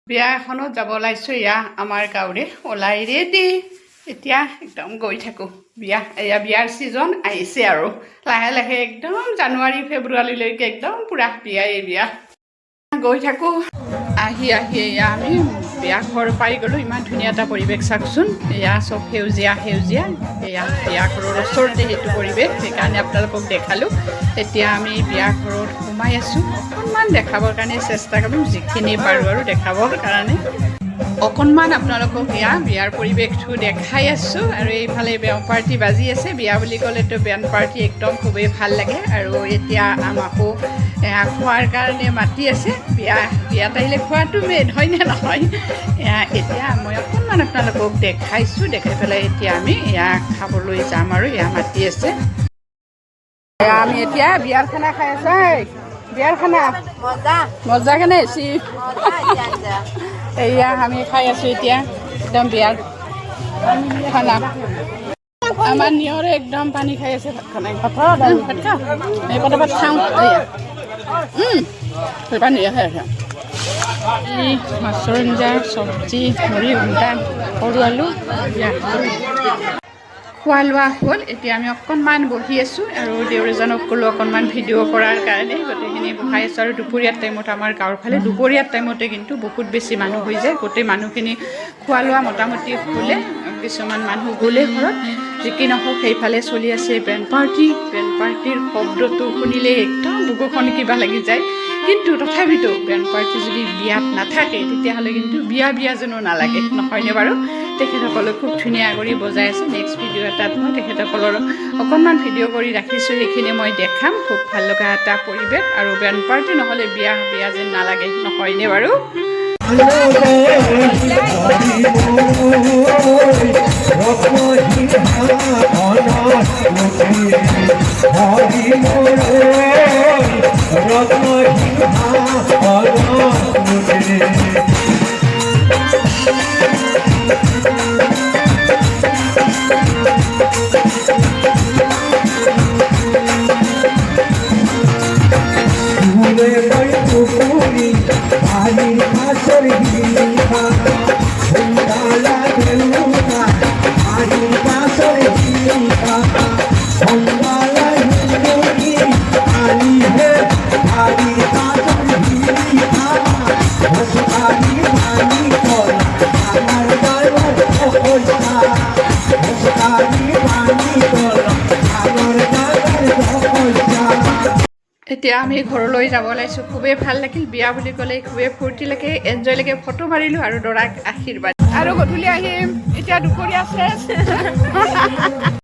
বিয়া এখনত যাব ওলাইছোঁ এয়া আমাৰ গাঁৱৰে ওলাই ৰেডি এতিয়া একদম গৈ থাকোঁ বিয়া এয়া বিয়াৰ ছিজন আহিছে আৰু লাহে লাহে একদম জানুৱাৰী ফেব্ৰুৱাৰীলৈকে একদম পূৰা বিয়াই বিয়া গৈ থাকোঁ আহি এয়া আমি বিয়া ঘৰ পাই গ'লোঁ ইমান ধুনীয়া এটা পৰিৱেশ চাওকচোন এয়া চব সেউজীয়া সেউজীয়া এয়া বিয়া ঘৰৰ ওচৰতে সেইটো পৰিৱেশ সেইকাৰণে আপোনালোকক দেখালোঁ এতিয়া আমি বিয়া ঘৰত সোমাই আছোঁ অকণমান দেখাবৰ কাৰণে চেষ্টা কৰিম যিখিনি পাৰোঁ আৰু দেখাবৰ কাৰণে অকণমান আপোনালোকক এয়া বিয়াৰ পৰিৱেশটো দেখাই আছোঁ আৰু এইফালে বেণ্ড পাৰ্টি বাজি আছে বিয়া বুলি ক'লেতো বেণ্ড পাৰ্টি একদম খুবেই ভাল লাগে আৰু এতিয়া আমাকো খোৱাৰ কাৰণে মাতি আছে বিয়াত আহিলে খোৱাটো মেইন হয়নে নহয় এতিয়া মই অকণমান আপোনালোকক দেখাইছোঁ দেখাই পেলাই এতিয়া আমি এয়া খাবলৈ যাম আৰু এয়া মাতি আছে আমি এতিয়া বিয়াৰ খানা খাই আছোঁ বিয়াৰ খানা মজা কেনে হৈছে এয়া আমি খাই আছোঁ এতিয়া একদম বিয়াৰ খানা আমাৰ নিয়ৰে একদম পানী খাই আছে ভাত খানাই ভাত খাওঁ এই পটাপট খাওঁ পানী খাই আছে এই মাছৰ আঞ্জা চব্জি মুড়ি ঘণ্টা সৰু আলু খোৱা লোৱা হ'ল এতিয়া আমি অকণমান বহি আছোঁ আৰু দেউৰীজনক ক'লোঁ অকণমান ভিডিঅ' কৰাৰ কাৰণে গোটেইখিনি বহাই আছোঁ আৰু দুপৰীয়াৰ টাইমত আমাৰ গাঁৱৰ ফালে দুপৰীয়াৰ টাইমতে কিন্তু বহুত বেছি মানুহ হৈ যায় গোটেই মানুহখিনি খোৱা লোৱা মোটামুটি হ'লে কিছুমান মানুহ গ'লে ঘৰত যি কি নহওক সেইফালে চলি আছে বেণ্ড পাৰ্টিৰ শব্দটো শুনিলে একদম বুকুখন কিবা লাগি যায় কিন্তু তথাপিতো বেণ্ড পাৰ্টি যদি বিয়াত নাথাকে তেতিয়াহ'লে কিন্তু বিয়া যেনো নালাগে নহয়নে বাৰু তেখেতসকলে খুব ধুনীয়া কৰি বজাই আছে নেক্সট ভিডিঅ' এটাত মই তেখেতসকলৰ অকণমান ভিডিঅ' কৰি ৰাখিছোঁ সেইখিনি মই দেখাম খুব ভাল লগা এটা পৰিৱেশ আৰু বেণ্ড পাৰ্টি নহ'লে বিয়া যেন নালাগে নহয়নে বাৰু এতিয়া আমি ঘৰলৈ যাব ওলাইছোঁ খুবেই ভাল লাগিল বিয়া বুলি ক'লে খুবেই ফূৰ্তি লাগে এনজয় লাগে ফটো মাৰিলোঁ আৰু দৰাক আশীৰ্বাদ আৰু গধূলি আহিম এতিয়া দুপৰীয়া শেষ